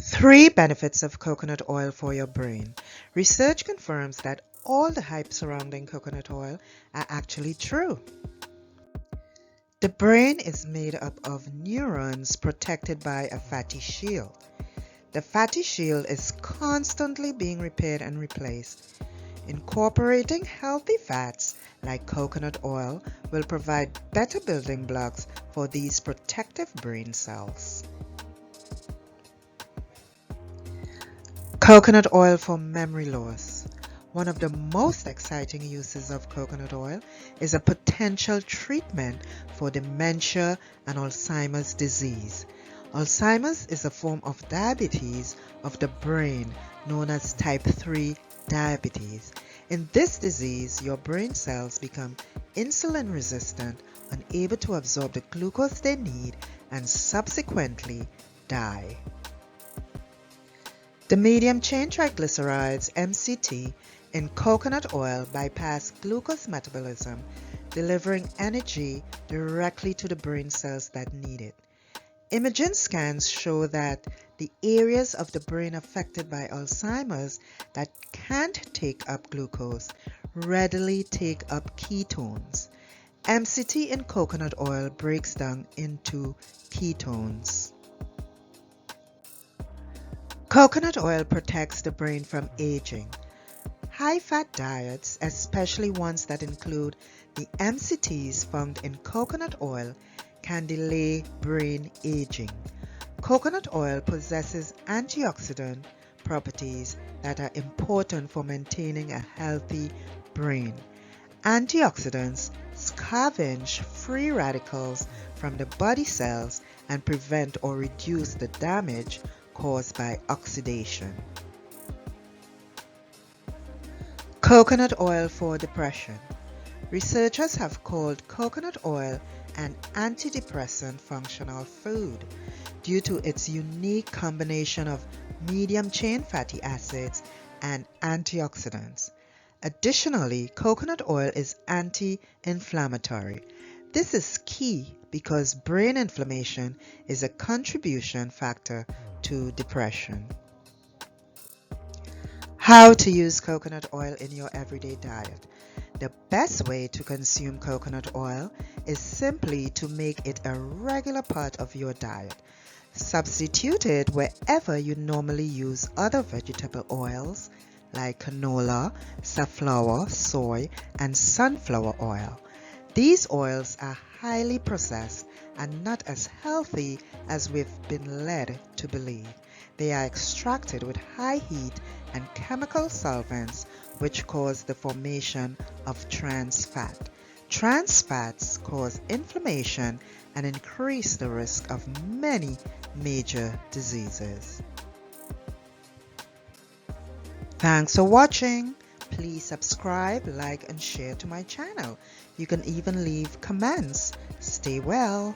3 benefits of coconut oil for your brain. Research confirms that all the hype surrounding coconut oil are actually true. The brain is made up of neurons protected by a fatty shield. The fatty shield is constantly being repaired and replaced. Incorporating healthy fats like coconut oil will provide better building blocks for these protective brain cells. Coconut oil for memory loss. One of the most exciting uses of coconut oil is a potential treatment for dementia and Alzheimer's disease. Alzheimer's is a form of diabetes of the brain known as type 3 diabetes. In this disease, your brain cells become insulin resistant, unable to absorb the glucose they need, and subsequently die. The medium-chain triglycerides (MCT) in coconut oil bypass glucose metabolism, delivering energy directly to the brain cells that need it. Imaging scans show that the areas of the brain affected by Alzheimer's that can't take up glucose readily take up ketones. MCT in coconut oil breaks down into ketones. Coconut oil protects the brain from aging. High-fat diets, especially ones that include the MCTs found in coconut oil, can delay brain aging. Coconut oil possesses antioxidant properties that are important for maintaining a healthy brain. Antioxidants scavenge free radicals from the body cells and prevent or reduce the damage caused by oxidation. Coconut oil for depression. Researchers have called coconut oil an antidepressant functional food due to its unique combination of medium-chain fatty acids and antioxidants. Additionally, coconut oil is anti-inflammatory. This is key because brain inflammation is a contribution factor to depression. How to use coconut oil in your everyday diet. The best way to consume coconut oil is simply to make it a regular part of your diet. Substitute it wherever you normally use other vegetable oils like canola, safflower, soy, and sunflower oil. These oils are highly processed and not as healthy as we've been led to believe. They are extracted with high heat and chemical solvents which cause the formation of trans fat. Trans fats cause inflammation and increase the risk of many major diseases. Thanks for watching. Please subscribe, like, and share to my channel. You can even leave comments. Stay well.